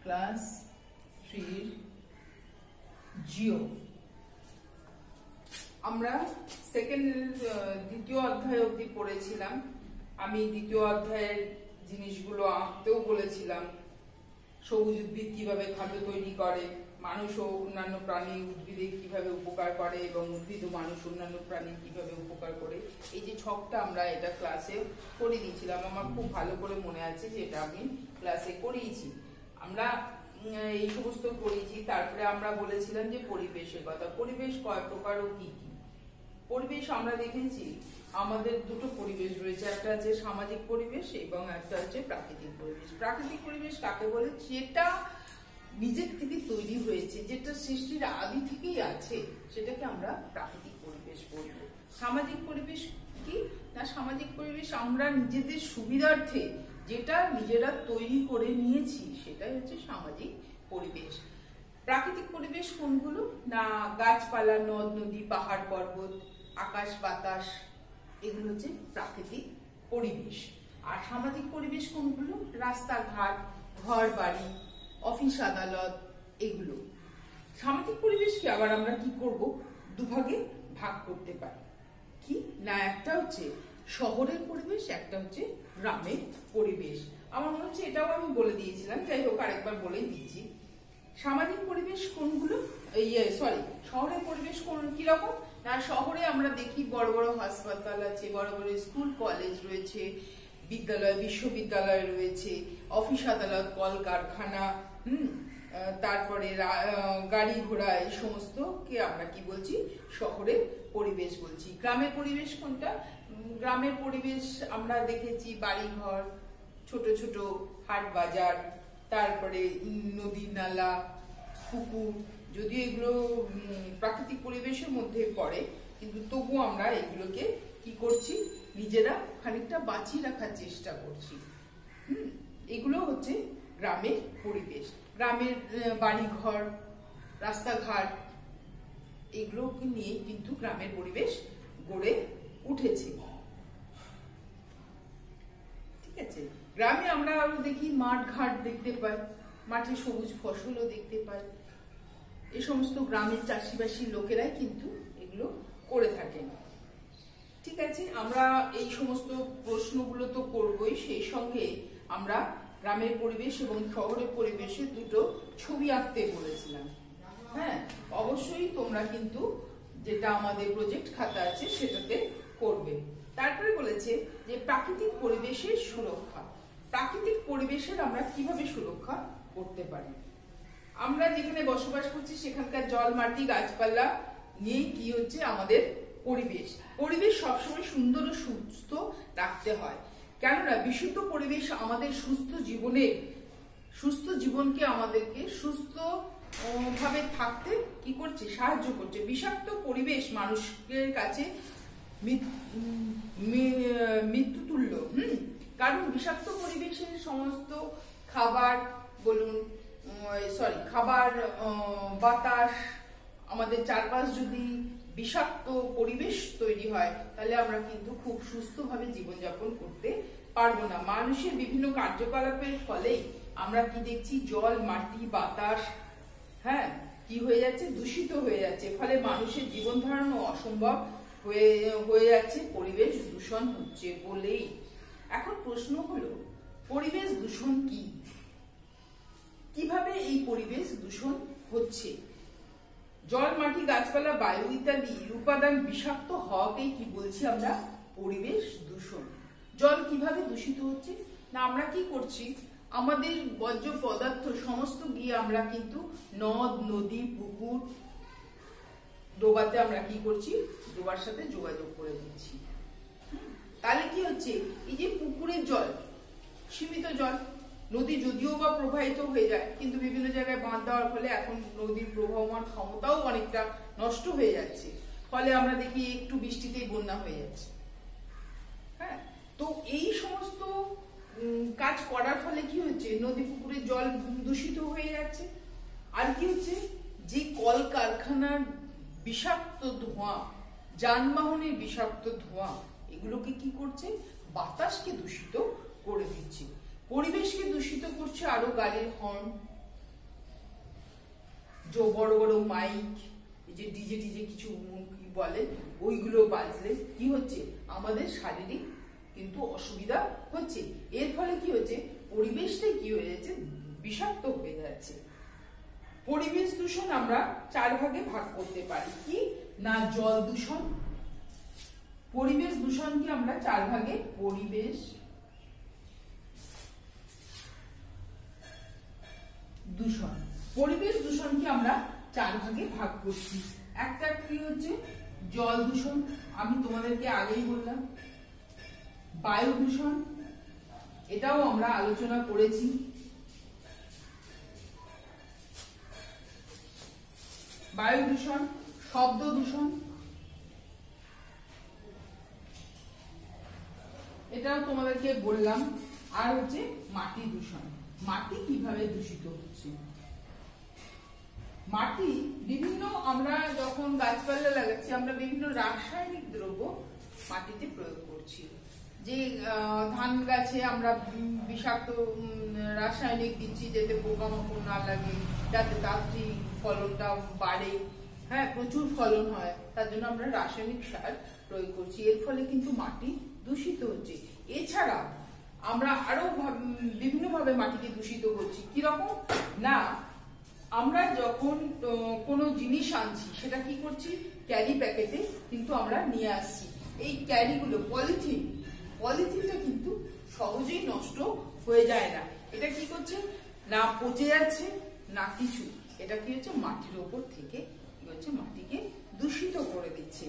Class 3 Jio. আমরা দ্বিতীয় অধ্যায় অবধি পড়েছিলাম। আমি দ্বিতীয় অধ্যায়ের জিনিসগুলো আঁকতেও বলেছিলাম। সবুজ উদ্ভিদ কিভাবে খাদ্য তৈরি করে, মানুষ ও অন্যান্য প্রাণী উদ্ভিদে কিভাবে উপকার করে এবং উদ্ভিদ ও মানুষ অন্যান্য প্রাণী কিভাবে উপকার করে, এই যে ছকটা আমরা এটা ক্লাসে করে দিয়েছিলাম। আমার খুব ভালো করে মনে আছে যে এটা আমি ক্লাসে করিয়েছি। আমরা এই সমস্ত করিয়েছি। তারপরে আমরা বলেছিলাম যে পরিবেশের কথা, পরিবেশ কয় প্রকার ও কি কি। পরিবেশ আমরা দেখেছি আমাদের দুটো পরিবেশ রয়েছে, একটা হচ্ছে সামাজিক পরিবেশ এবং একটা হচ্ছে প্রাকৃতিক পরিবেশ। প্রাকৃতিক পরিবেশ কাকে বলে? যেটা নিজের থেকে তৈরি হয়েছে, যেটা সৃষ্টির আদি থেকেই আছে, সেটাকে আমরা প্রাকৃতিক পরিবেশ বলব। সামাজিক পরিবেশ কি না, সামাজিক পরিবেশ আমরা নিজেদের সুবিধার্থে যেটা নিজেরা তৈরি করে নিয়েছি, সেটাই হচ্ছে সামাজিক পরিবেশ। প্রাকৃতিক পরিবেশ কোনগুলো না, গাছপালা, নদ নদী, পাহাড় পর্বত, আকাশ বাতাস, এগুলো হচ্ছে প্রাকৃতিক পরিবেশ। আর সামাজিক পরিবেশ কোনগুলো? রাস্তাঘাট, ঘর বাড়ি, অফিস আদালত, এগুলো। সামাজিক পরিবেশকে আবার আমরা কি করব, দুভাগে ভাগ করতে পারি। কি না, একটা হচ্ছে শহরের পরিবেশ, একটা হচ্ছে গ্রামের পরিবেশ। আমার মনে হচ্ছে এটাও আমি বলে দিয়েছিলাম, যাই হোক আরেকবার বলেই দিচ্ছি। সামাজিক পরিবেশ কোনগুলো, শহরের পরিবেশ কোন কিরকম না, শহরে আমরা দেখি বড় বড় হাসপাতাল আছে, বড় বড় স্কুল কলেজ রয়েছে, বিদ্যালয় বিশ্ববিদ্যালয় রয়েছে, অফিস আদালত, কলকারখানা, তারপরে গাড়ি ঘোড়া, এই সমস্ত কে আমরা কি বলছি, শহরের পরিবেশ বলছি। গ্রামের পরিবেশ কোনটা? গ্রামের পরিবেশ আমরা দেখেছি বাড়িঘর, ছোট ছোট হাট বাজার, তারপরে নদী নালা, পুকুর। যদিও এগুলো প্রাকৃতিক পরিবেশের মধ্যে পড়ে, কিন্তু তবুও আমরা এগুলোকে কি করছি, নিজেরা খানিকটা বাঁচিয়ে রাখার চেষ্টা করছি। এগুলো হচ্ছে গ্রামের পরিবেশ। গ্রামের বাড়িঘর, রাস্তাঘাট, এগুলোকে নিয়ে কিন্তু গ্রামের পরিবেশ গড়ে উঠেছে। ঠিক আছে, গ্রামে আমরা আরো দেখি মাঠ ঘাট দেখতে পাই, মাঠে সবুজ ফসলও দেখতে পাই। এই সমস্ত গ্রামের চাষিবাসী লোকেরাই কিন্তু এগুলো করে থাকেন। ঠিক আছে, আমরা এই সমস্ত প্রশ্নগুলো তো করবই, সেই সঙ্গে আমরা গ্রামের পরিবেশ এবং শহরের পরিবেশে দুটো ছবি আঁকতে বলেছিলাম। হ্যাঁ, অবশ্যই তোমরা কিন্তু যেটা আমাদের প্রজেক্ট খাতা আছে সেটাতে করবে। তারপরে বলেছে যে প্রাকৃতিক পরিবেশের সুরক্ষা। প্রাকৃতিক পরিবেশের আমরা কিভাবে সুরক্ষা করতে পারি? আমরা যেখানে বসবাস করছি সেখানকার জল, মাটি, গাছপালা নিয়ে কি হচ্ছে আমাদের পরিবেশ। পরিবেশ সবসময় সুন্দর ও সুস্থ রাখতে হয়, কেননা বিশুদ্ধ পরিবেশ আমাদের সুস্থ জীবনকে আমাদেরকে সুস্থ ভাবে থাকতে কি করছে, সাহায্য করছে। বিষাক্ত পরিবেশ মানুষের কাছে মৃত্যুতুল্য। কারণ বিষাক্ত পরিবেশের সমস্ত খাবার বলুন, খাবার, বাতাস, আমাদের চারপাশ যদি বিষাক্ত পরিবেশ তৈরি হয়, তাহলে আমরা কিন্তু খুব সুস্থভাবে জীবনযাপন করতে পারবো না। মানুষের বিভিন্ন কার্যকলাপের ফলে আমরা কি দেখছি, জল, মাটি, বাতাস, হ্যাঁ, কি হয়ে যাচ্ছে, দূষিত হয়ে যাচ্ছে। ফলে মানুষের জীবন ধারণও অসম্ভব হয়ে যাচ্ছে, পরিবেশ দূষণ হচ্ছে বলেই। এখন প্রশ্ন হলো, পরিবেশ দূষণ কি, কিভাবে এই পরিবেশ দূষণ হচ্ছে? জল, মাটি, গাছপালা, বায়ু ইত্যাদি উপাদান বিষাক্ত হওয়াকেই কি বলছি আমরা, পরিবেশ দূষণ। জল কিভাবে দূষিত হচ্ছে না, আমরা কি করছি, আমাদের বর্জ্য পদার্থ সমস্ত গিয়ে আমরা কিন্তু নদ নদী, পুকুর, ডোবাতে আমরা কি করছি, ডোবার সাথে যোগাযোগ করে দিচ্ছি। তাহলে কি হচ্ছে, এই যে পুকুরের জল, সীমিত জল, নদী যদিও বা প্রবাহিত হয়ে যায়, কিন্তু বিভিন্ন জায়গায় বাঁধ দেওয়ার ফলে এখন নদীর প্রবাহমান ক্ষমতাও অনেকটা নষ্ট হয়ে যাচ্ছে। ফলে আমরা দেখি একটু বৃষ্টিতেই বন্যা হয়ে যাচ্ছে। হ্যাঁ, তো এই সমস্ত কাজ করার ফলে কি হচ্ছে, নদী পুকুরের জল দূষিত হয়ে যাচ্ছে। আর কি হচ্ছে, যে কলকারখানার বিষাক্ত ধোঁয়া, যানবাহনের বিষাক্ত ধোঁয়া, এগুলোকে কি করছে, বাতাসকে দূষিত করে দিচ্ছে। পরিবেশকে দূষিত করছে আরো গাড়ির হর্ন, বড় বড় মাইক, এই যে ডিজে টিজে কিছু বলে, ওইগুলো বাজলে কি হচ্ছে, আমাদের শারীরিক কিন্তু অসুবিধা হচ্ছে। এর ফলে কি হচ্ছে, পরিবেশটাই কি হয়ে যাচ্ছে, বিষাক্ত হয়ে যাচ্ছে। পরিবেশ দূষণ আমরা 4 ভাগে ভাগ করতে পারি। কি না, জল দূষণ। পরিবেশ দূষণকে আমরা 4 ভাগে, পরিবেশ দূষণ, পরিবেশ দূষণকে আমরা 4 ভাগে ভাগ করছি। একটা কি হচ্ছে জল দূষণ, আমি তোমাদেরকে আগেই বললাম। বায়ু দূষণ, এটাও আমরা আলোচনা করেছি। বায়ু দূষণ, শব্দ দূষণ, এটাও তোমাদেরকে বললাম। আর হচ্ছে মাটি দূষণ, মাটি কিভাবে দূষিত হচ্ছে। মাটি বিভিন্ন, আমরা যখন গাছপালা লাগাচ্ছি আমরা বিভিন্ন রাসায়নিক দ্রব্য মাটিতে প্রয়োগ করছি। যে ধান গাছে আমরা বিষাক্ত রাসায়নিক দিচ্ছি যাতে পোকামাকড় না লাগে, যাতে তাড়াতাড়ি ফলনটা বাড়ে, হ্যাঁ প্রচুর ফলন হয়, তার জন্য আমরা রাসায়নিক সার প্রয়োগ করছি। এর ফলে কিন্তু মাটি দূষিত হচ্ছে। এছাড়া আমরা আরো বিভিন্ন ভাবে মাটিকে দূষিত করছি। কিরকম না, আমরা যখন কোনো জিনিস আনছি সেটা কি করছি, ক্যারি প্যাকেটে কিন্তু আমরা নিয়ে আসছি। এই ক্যারিগুলো পলিথিনটা কিন্তু সহজেই নষ্ট হয়ে যায় না। এটা কি করছে না, পচে যাচ্ছে না কিছু, এটা কি হচ্ছে মাটির ওপর থেকে কি হচ্ছে, মাটিকে দূষিত করে দিচ্ছে।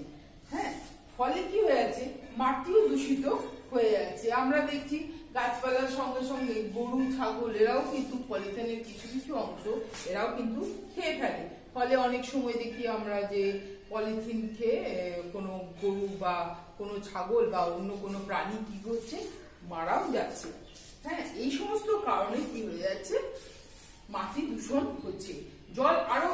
হ্যাঁ, ফলে কি হয়ে যাচ্ছে, মাটিও দূষিত হয়ে যাচ্ছে। আমরা দেখছি গাছপালার সঙ্গে সঙ্গে গরু ছাগল এরাও কিন্তু পলিথিনের কিছু কিছু অংশ এরাও কিন্তু খেয়ে ফেলে। ফলে অনেক সময় দেখি আমরা যে পলিথিন খেয়ে কোনো গরু বা কোনো ছাগল বা অন্য কোনো প্রাণী কি করছে, মারাও যাচ্ছে। হ্যাঁ, এই সমস্ত কারণে কি হয়ে যাচ্ছে, মাটি দূষণ হচ্ছে। জল আরো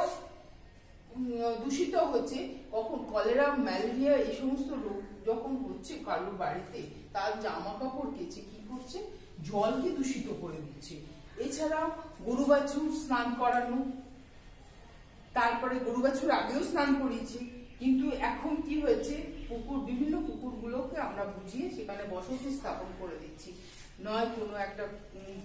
দূষিত হচ্ছে কখন, কলেরা, ম্যালেরিয়া এই সমস্ত রোগ যখন হচ্ছে কারোর বাড়িতে, তার জামা কাপড় কেচে কি করছে, জলকে দূষিত করে দিচ্ছে। এছাড়া গরু বাছুর স্নান করানো, তারপরে গরু বাছুর আগেও স্নান করিয়েছি, কিন্তু এখন কি হয়েছে, পুকুর, বিভিন্ন পুকুরগুলোকে আমরা বুঝিয়ে সেখানে বসতি স্থাপন করে দিচ্ছি, নয়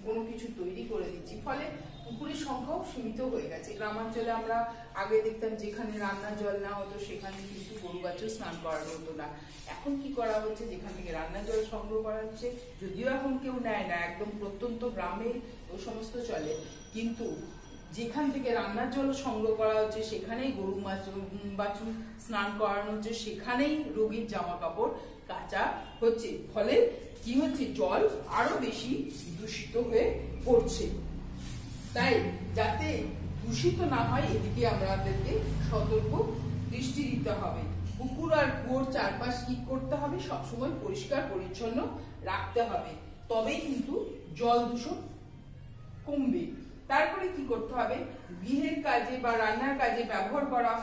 কোনো কিছু তৈরি করে দিচ্ছি। ফলে পুকুরের সংখ্যাও সীমিত হয়ে গেছে। গ্রামাঞ্চলে আমরা আগে দেখতাম যেখানে রান্নার জল না হতো সেখানে কিন্তু গরু বাছুর স্নান করানো হতো না। এখন কি করা হচ্ছে, যেখান থেকে রান্নার জল সংগ্রহ করা হচ্ছে, যদিও এখন কেউ নেয় না, একদম প্রত্যন্ত গ্রামে ওই সমস্ত চলে, কিন্তু যেখান থেকে রান্নার জল সংগ্রহ করা হচ্ছে সেখানেই গরু বাছুর স্নান করানো হচ্ছে, সেখানেই রোগীর জামা কাপড় কাচা হচ্ছে। ফলে কি হচ্ছে, জল আরো বেশি দূষিত হয়ে পড়ছে। তাই যাতে দূষিত না হয় এদিকে আমাদেরকে সতর্ক দৃষ্টি দিতে হবে। পুকুর আর কুয়োর চারপাশ কি করতে হবে, সবসময় পরিষ্কার পরিচ্ছন্ন রাখতে হবে, তবেই কিন্তু জল দূষণ কমবে। তারপরে কি করতে হবে, গৃহের কাজে বা রান্নার কাজে ব্যবহার করা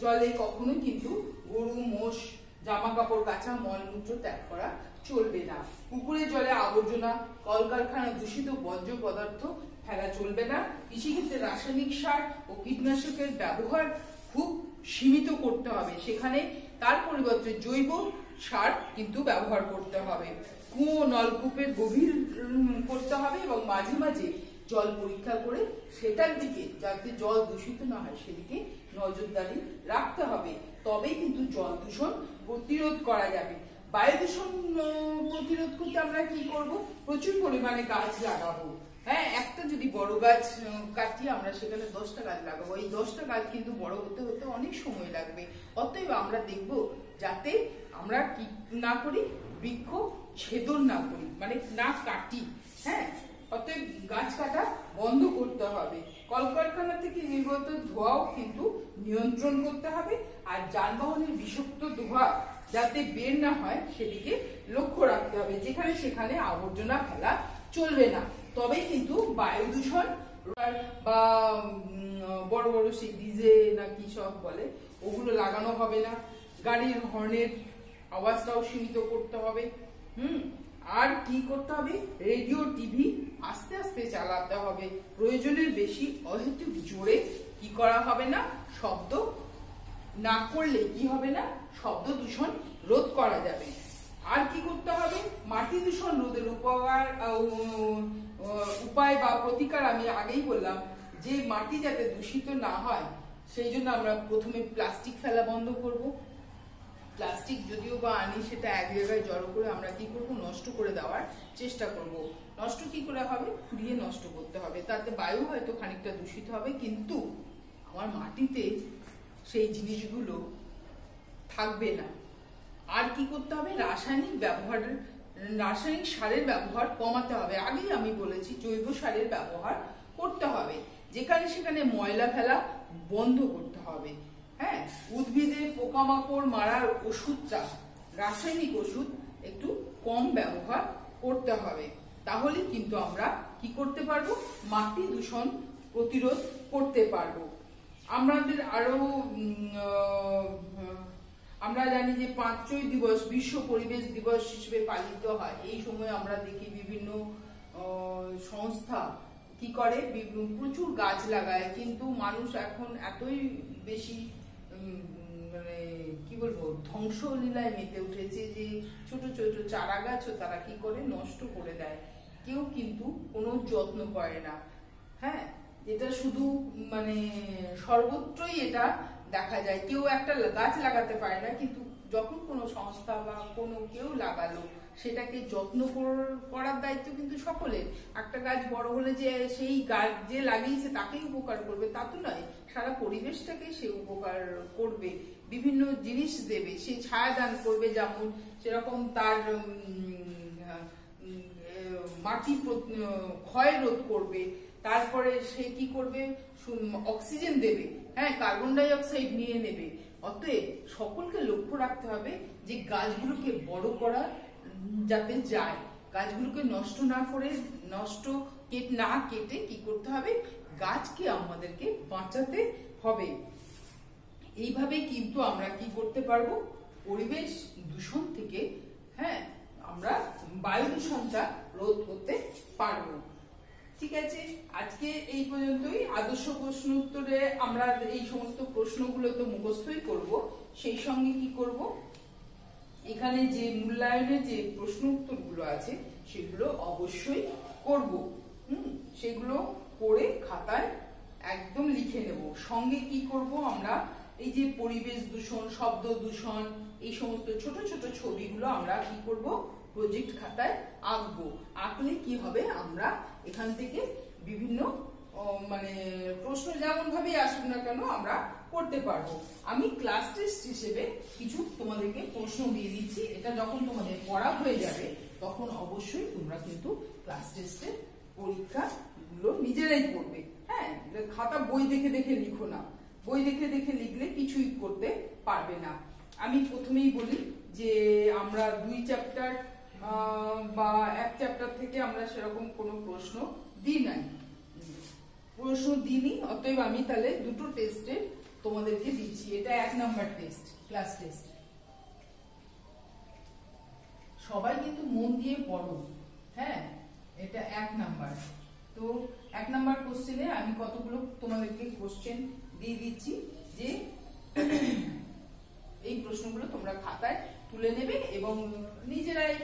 জলে কখনো কিন্তু গরু মোষ জামা কাপড় কাচা মলমূত্র ত্যাগ করা চলবে না। পুকুরের জলে আবর্জনা, কলকারখানা দূষিত বর্জ্য পদার্থ ফেলা চলবে না। কৃষিক্ষেত্রে রাসায়নিক সার ও কীটনাশকের ব্যবহার খুব সীমিত করতে হবে, সেখানে তার পরিবর্তে জৈব সার কিন্তু ব্যবহার করতে হবে। কুয়ো নলকূপের গভীর করতে হবে এবং মাঝে মাঝে জল পরীক্ষা করে সেটার দিকে যাতে জল দূষিত না হয় সেদিকে নজরদারি রাখতে হবে, তবেই কিন্তু জল দূষণ প্রতিরোধ করা যাবে। বায়ু দূষণ প্রতিরোধ করতে আমরা কি করব, প্রচুর পরিমাণে গাছ লাগাবো। হ্যাঁ, একটা যদি বড় গাছ কাটিয়ে আমরা সেখানে 10টা গাছ লাগাবো, এই 10টা গাছ কিন্তু বড় হতে হতে অনেক সময় লাগবে। অতএব আমরা দেখব যাতে আমরা কি না করি, বৃক্ষ ছেদন না করি, মানে না কাটি। হ্যাঁ, অতএব গাছ কাটা বন্ধ করতে হবে। কলকারখানা থেকে নির্গত ধোঁয়াও কিন্তু নিয়ন্ত্রণ করতে হবে, আর যানবাহনের বিষাক্ত ধোঁয়া যাতে বের না হয় সেদিকে লক্ষ্য রাখতে হবে। যেখানে সেখানে আবর্জনা ফেলা চলবে না, তবেই কিন্তু বায়ু দূষণ বা বড় বড় সেই ডিজে না কি সব বলে ওগুলো লাগানো হবে না। গাড়ির হর্নের আওয়াজটাও সীমিত করতে হবে। আর কি করতে হবে, রেডিও টিভি আস্তে আস্তে চালাতে হবে, প্রয়োজনের বেশি অহেতুক জোরে কি করা হবে না, শব্দ না করলে কি হবে না, শব্দ দূষণ রোধ করা যাবে। আর কি করতে হবে, মাটি দূষণ রোধের উপায় বা প্রতিকার আমি আগেই বললাম যে মাটি যাতে দূষিত না হয় সেই জন্য আমরা প্রথমে প্লাস্টিক ফেলা বন্ধ করব। প্লাস্টিক যদিও বা আনি সেটা এক জায়গায় জড়ো করে আমরা কি করব, নষ্ট করে দেওয়ার চেষ্টা করব। নষ্ট কি করে হবে, পুড়িয়ে নষ্ট করতে হবে, তাতে বায়ু হয়তো খানিকটা দূষিত হবে, কিন্তু আমার মাটিতে সেই জিনিসগুলো থাকবে না। আর কি করতে হবে, রাসায়নিক সারের ব্যবহার কমাতে হবে। আগেই আমি বলেছি জৈব সারের ব্যবহার করতে হবে, যেখানে সেখানে ময়লা ফেলা বন্ধ করতে হবে। হ্যাঁ, উদ্ভিদে পোকামাকড় মারার ওষুধটা, রাসায়নিক ওষুধ একটু কম ব্যবহার করতে হবে। তাহলে কিন্তু আমরা কি করতে পারবো, মাটি দূষণ প্রতিরোধ করতে পারবো। আমাদের আরো আমরা জানি যে 5ই দিবস বিশ্ব পরিবেশ দিবস হিসেবে পালিত হয়। এই সময় আমরা দেখি বিভিন্ন সংস্থা কি করে, প্রচুর গাছ লাগায়, কিন্তু মানুষ এখন এতই বেশি মানে কি বলবো ধ্বংসলীলায় মেতে উঠেছে যে ছোট ছোট চারা গাছও তারা কি করে, নষ্ট করে দেয়। কেউ কিন্তু কোনো যত্ন করে না। হ্যাঁ, এটা শুধু মানে সর্বত্রই এটা দেখা যায়, কেউ একটা গাছ লাগাতে পারে না, কিন্তু যখন কোনো সংস্থা বা কোনো কেউ লাগালো সেটাকে যত্ন করার দায়িত্ব কিন্তু সকলের। একটা গাছ বড় হলে যে সেই গাছ যে লাগিয়েছে তাকেই উপকার করবে তা তো নয়, সারা পরিবেশটাকে সে উপকার করবে, বিভিন্ন জিনিস দেবে, সে ছায়া দান করবে, যেমন সেরকম তার মাটি ক্ষয় রোধ করবে, তারপরে সে কি করবে, অক্সিজেন দেবে, হ্যাঁ, কার্বন ডাই অক্সাইড নিয়ে নেবে। অতএব সকলকে লক্ষ্য রাখতে হবে যে গাছগুলোকে বড় করা যাতে যায়, গাছগুলোকে নষ্ট না করে, না কেটে কি করতে হবে, গাছকে আমাদেরকে বাঁচাতে হবে। এইভাবে কিন্তু আমরা কি করতে পারবো, পরিবেশ দূষণ থেকে, হ্যাঁ, আমরা বায়ু দূষণটা রোধ করতে পারবো। ঠিক আছে, আজকে এই পর্যন্তই। আদর্শ প্রশ্ন উত্তরে আমরা এই সমস্ত প্রশ্নগুলো তো মুখস্থই করব, সেই সঙ্গে কি করব, এখানে যে মূল্যায়নের যে প্রশ্ন উত্তরগুলো আছে সেগুলো অবশ্যই করব। সেগুলো করে খাতায় একদম লিখে নেব। সঙ্গে কি করব, আমরা এই যে পরিবেশ দূষণ, শব্দ দূষণ, এই সমস্ত ছোট ছোট ছবিগুলো আমরা কি করব, প্রজেক্ট খাতায় আঁকবো। আঁকলে কি হবে, আমরা এখান থেকে বিভিন্ন মানে প্রশ্ন যেমন ভাবে আসুক না কেন আমরা করতে পারবো। আমি ক্লাস টেস্ট হিসেবে কিছু তোমাদেরকে প্রশ্ন দিয়ে দিচ্ছি, এটা যখন তোমাদের পড়া হয়ে যাবে তখন অবশ্যই তোমরা কিন্তু ক্লাস টেস্টের পরীক্ষা গুলো নিজেরাই করবে। হ্যাঁ, খাতা বই দেখে দেখে লিখো না, বই দেখে দেখে লিখলে কিছুই করতে পারবে না। আমি প্রথমেই বলি যে আমরা 2 চ্যাপ্টার বা 1 চ্যাপ্টার থেকে আমরা সেরকম কোনো প্রশ্ন দিইনি, অতএব আমি তাহলে দুটো টেস্টে তোমাদেরকে দিচ্ছি। এটা 1 নাম্বার টেস্ট, ক্লাস টেস্ট। সবাই কিন্তু মন দিয়ে পড়ো। হ্যাঁ, এটা 1 নাম্বার। তো 1 নাম্বার কোশ্চেনে আমি কতগুলো তোমাদেরকে কোশ্চেন দিয়ে দিচ্ছি, যে এই প্রশ্নগুলো তোমরা খাতায় তুলে নেবে এবং নিজেরাই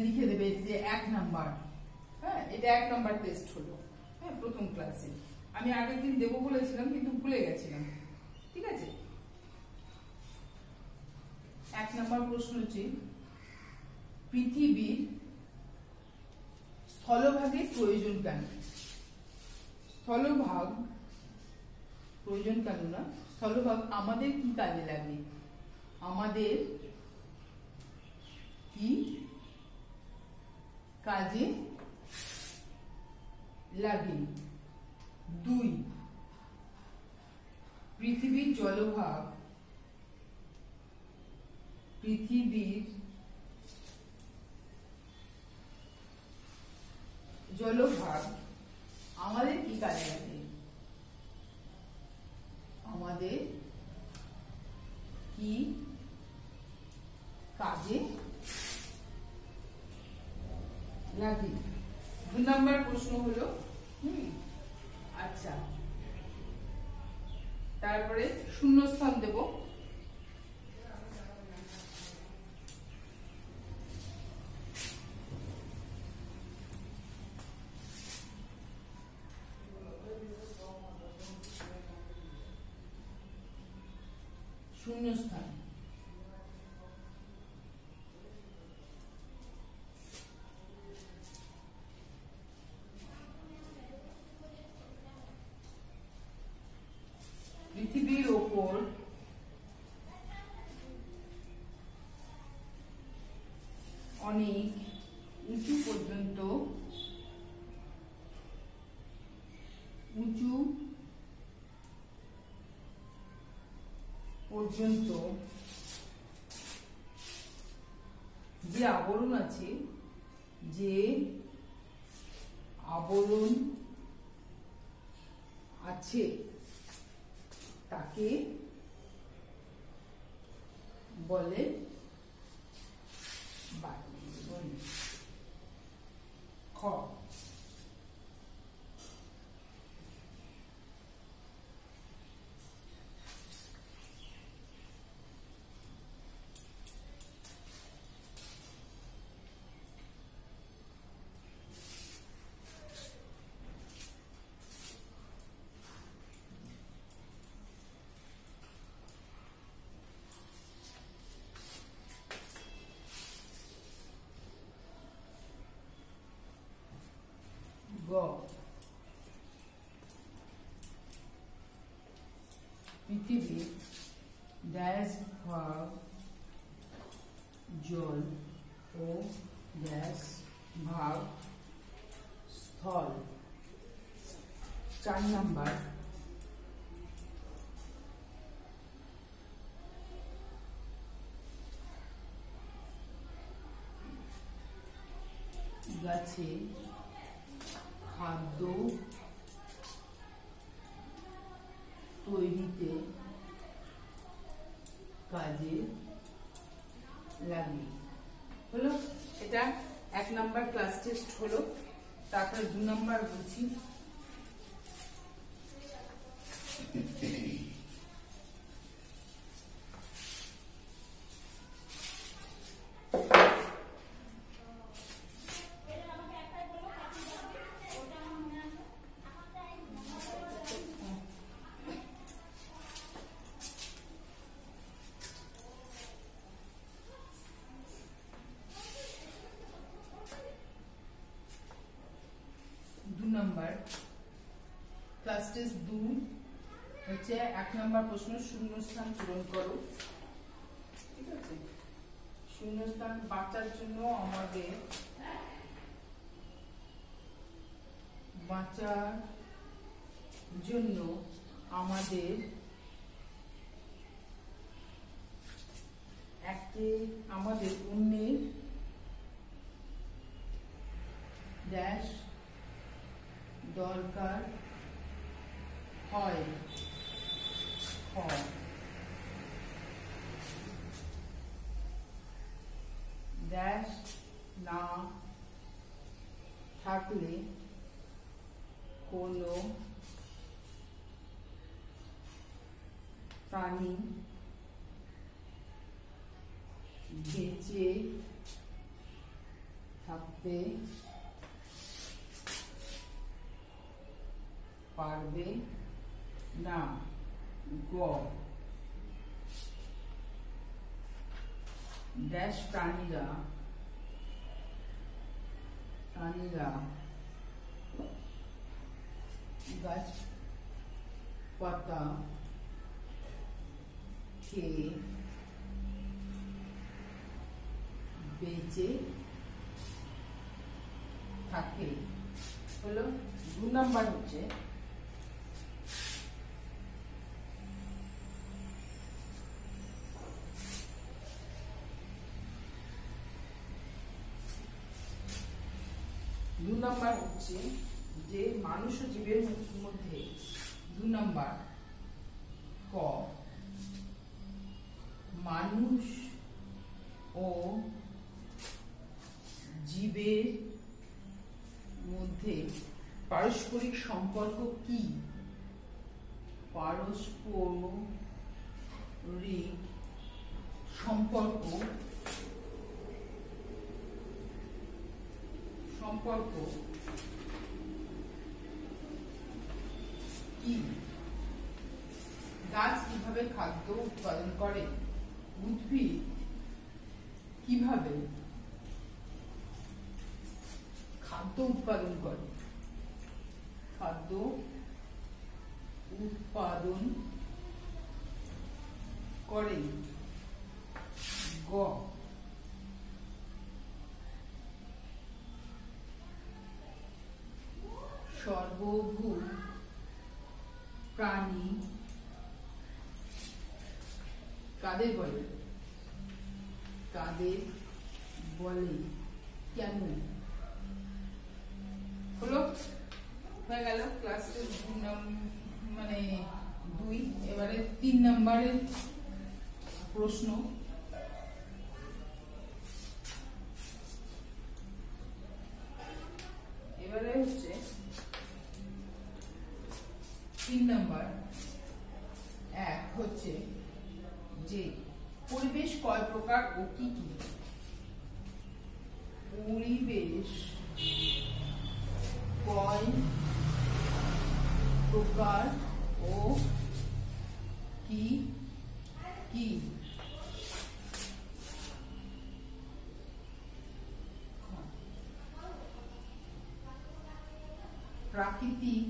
লিখে দেবে যে 1 নাম্বার। হ্যাঁ, এটা 1 নাম্বার টেস্ট হলো। হ্যাঁ, প্রথম ক্লাসে আমি আগের দিন দেবো বলেছিলাম কিন্তু ভুলে গেছিলাম। ঠিক আছে, 1 নাম্বার প্রশ্ন হচ্ছে, পৃথিবীর স্থলভাগের প্রয়োজন কেন? স্থলভাগ প্রয়োজন কেন না, স্থলভাগ আমাদের কি কাজে লাগে, আমাদের কি কাজে লাগে। 2, পৃথিবীর জলভাগ, পৃথিবীর জলভাগ আমাদের কি কাজে লাগে, আমাদের কি কাজে লাগি। 2 নম্বর প্রশ্ন হলো আচ্ছা, তারপরে শূন্যস্থান দেব। শূন্যস্থান পৃথিবীর ওপর অনেক উঁচু পর্যন্ত যে আবরণ আছে, তাকে বলে বায়ুমণ্ডল। খ, পৃথিবীর ড্যাশ ভাগ জল ও ড্যাশ ভাগ স্থল। 4 নাম্বার, গাছে খাদ্য তৈরিতে কাজে লাগে। হলো, এটা 1 নাম্বার ক্লাস টেস্ট হলো। তারপরে 2 নাম্বার বলছি। নাম্বার ক্লাস টেস্ট 2 হচ্ছে 1 নাম্বার প্রশ্ন, শূন্যস্থান পূরণ করো। ঠিক আছে, শূন্যস্থান বাঁচার জন্য আমাদের অন্যের ড্যাশ দরকার হয়। ড্যাশ না থাকলে কোনো প্রাণী বেঁচে থাকতে পারবে না। গ, ড্যাশ প্রাণীরা গাছপাতা খেয়ে বেঁচে থাকে। হলো, 2 নাম্বার হচ্ছে যে মানুষ ও জীবের মধ্যে 2 নাম্বার ক, মানুষ ও জীবের মধ্যে পারস্পরিক সম্পর্ক কি? পারস্পরিক সম্পর্ক কি? গাছ কিভাবে খাদ্য উৎপাদন করে? উদ্ভিদ কিভাবে খাদ্য উৎপাদন করে? খাদ্য উৎপাদন করে। গ, সর্বভূত প্রাণী কাদের বলে? কাদের বলে? কেন? হলো, হয়ে গেল ক্লাস মানে 2। এবারে 3 নম্বরের প্রশ্ন। এবারে হচ্ছে 3 নম্বর। 1 হচ্ছে যে পরিবেশ কয় প্রকার ও কি কি? পরিবেশ কয় প্রকার ও কি কি? প্রাকৃতিক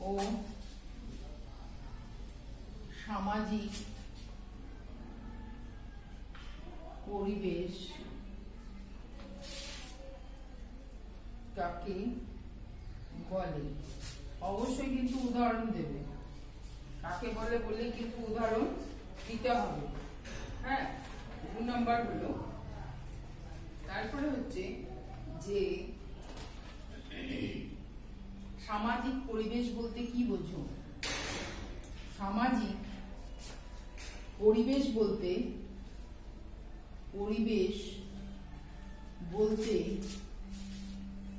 ও সামাজিক পরিবেশ কাকে বলে? অবশ্যই কিন্তু উদাহরণ দেবে। কাকে বলে বলে কিন্তু উদাহরণ দিতে হবে। হ্যাঁ, 2 নাম্বার হলো। তারপরে হচ্ছে যে সামাজিক পরিবেশ বলতে কি বোঝো? সামাজিক পরিবেশ বলতে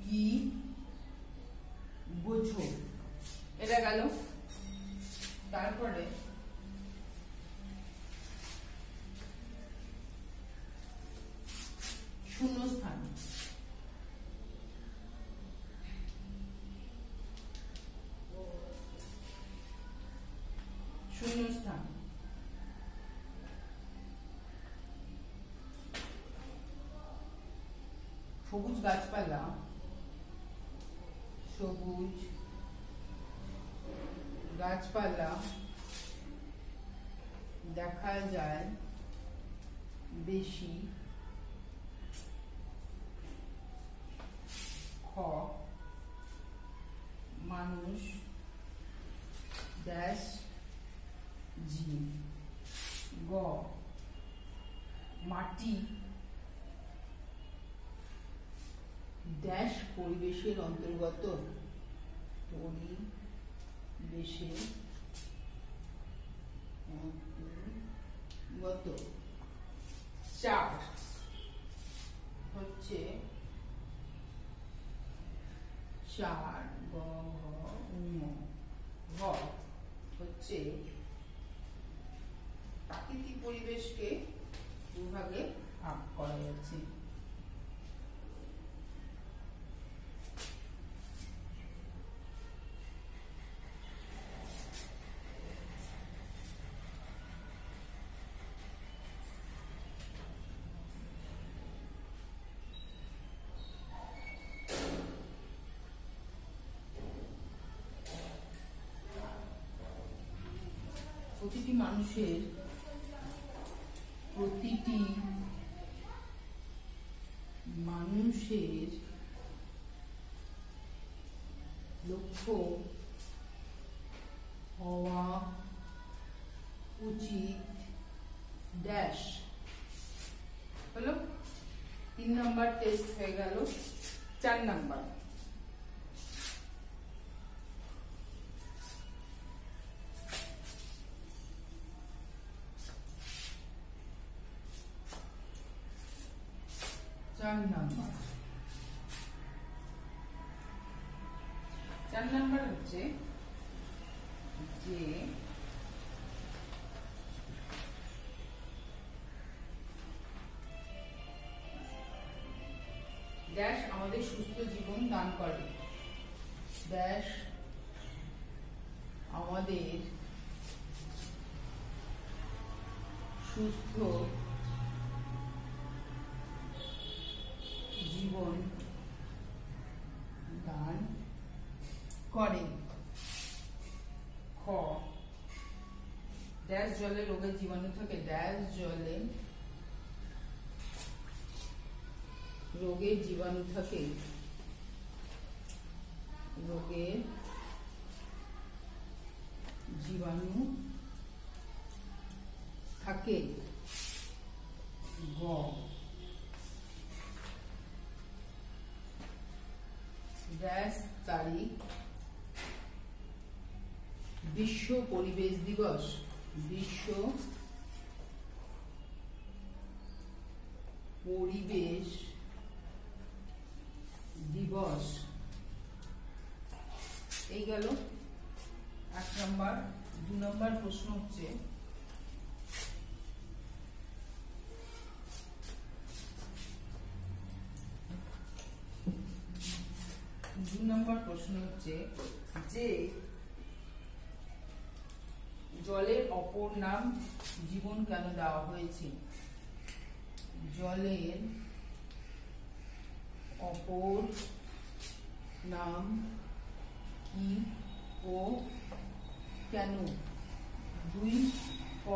কি বোঝো? এটা গেল। তারপরে শূন্যস্থান। শূন্যস্থান সবুজ গাছপালা, সবুজ গাছপালা দেখা যায় বেশি। খ, মানুষ ড্যাশ জি। গ, মাটি ড্যাশ পরিবেশের অন্তর্গত। পরিবেশের অন্তর্গত। 4 হচ্ছে 4 গ ঘ হচ্ছে প্রাকৃতিক পরিবেশকে দুভাগে ভাগ করা যাচ্ছে। প্রতিটি মানুষের লক্ষ্য হওয়া উচিত ড্যাশ। হলো 3 নাম্বার টেস্ট হয়ে গেল। 4 নাম্বার 4 নাম্বার হচ্ছে যে ড্যাশ আমাদের সুস্থ জীবন দান করে, ড্যাশ আমাদের সুস্থ জীবন দান করে। খ ড্যাশ জলে রোগের জীবাণু থাকে, ড্যাশ জলে রোগের জীবাণু থাকে, রোগের জীবাণু থাকে। গ ড্যাশ তারিখ বিশ্ব পরিবেশ দিবস, বিশ্ব পরিবেশ দিবস। এই গেল 1 নাম্বার। 2 নাম্বার প্রশ্ন হচ্ছে যে জলের অপর নাম জীবন কেন দেওয়া হয়েছে? জলের অপর নাম কি ও কেন? 2 ক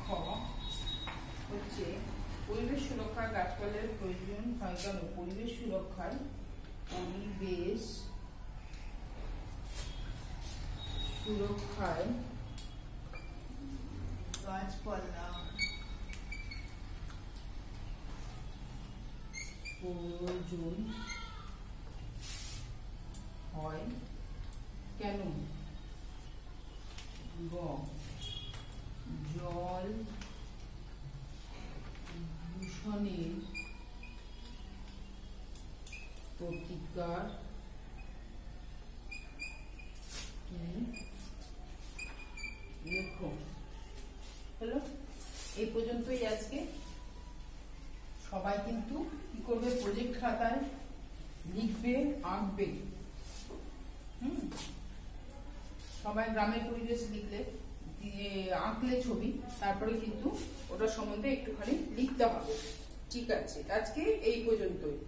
খ হচ্ছে পরিবেশ সুরক্ষায় গাছপালার প্রয়োজন হয় কেন? পরিবেশ সুরক্ষায় গাছপালা প্রয়োজন হয় কেন? গ জল দূষণের প্রতিকার কি? লেখো। হলো, এই পর্যন্তই আজকে। সবাই কিন্তু কি করবে, প্রজেক্ট খাতায় লিখবে, আঁকবে। সবাই গ্রামের পরিবেশ লিখলে, আঁকলে ছবি, তারপরে কিন্তু ওটা সম্বন্ধে একটুখানি লিখতে হবে। ঠিক আছে, আজকে এই পর্যন্তই।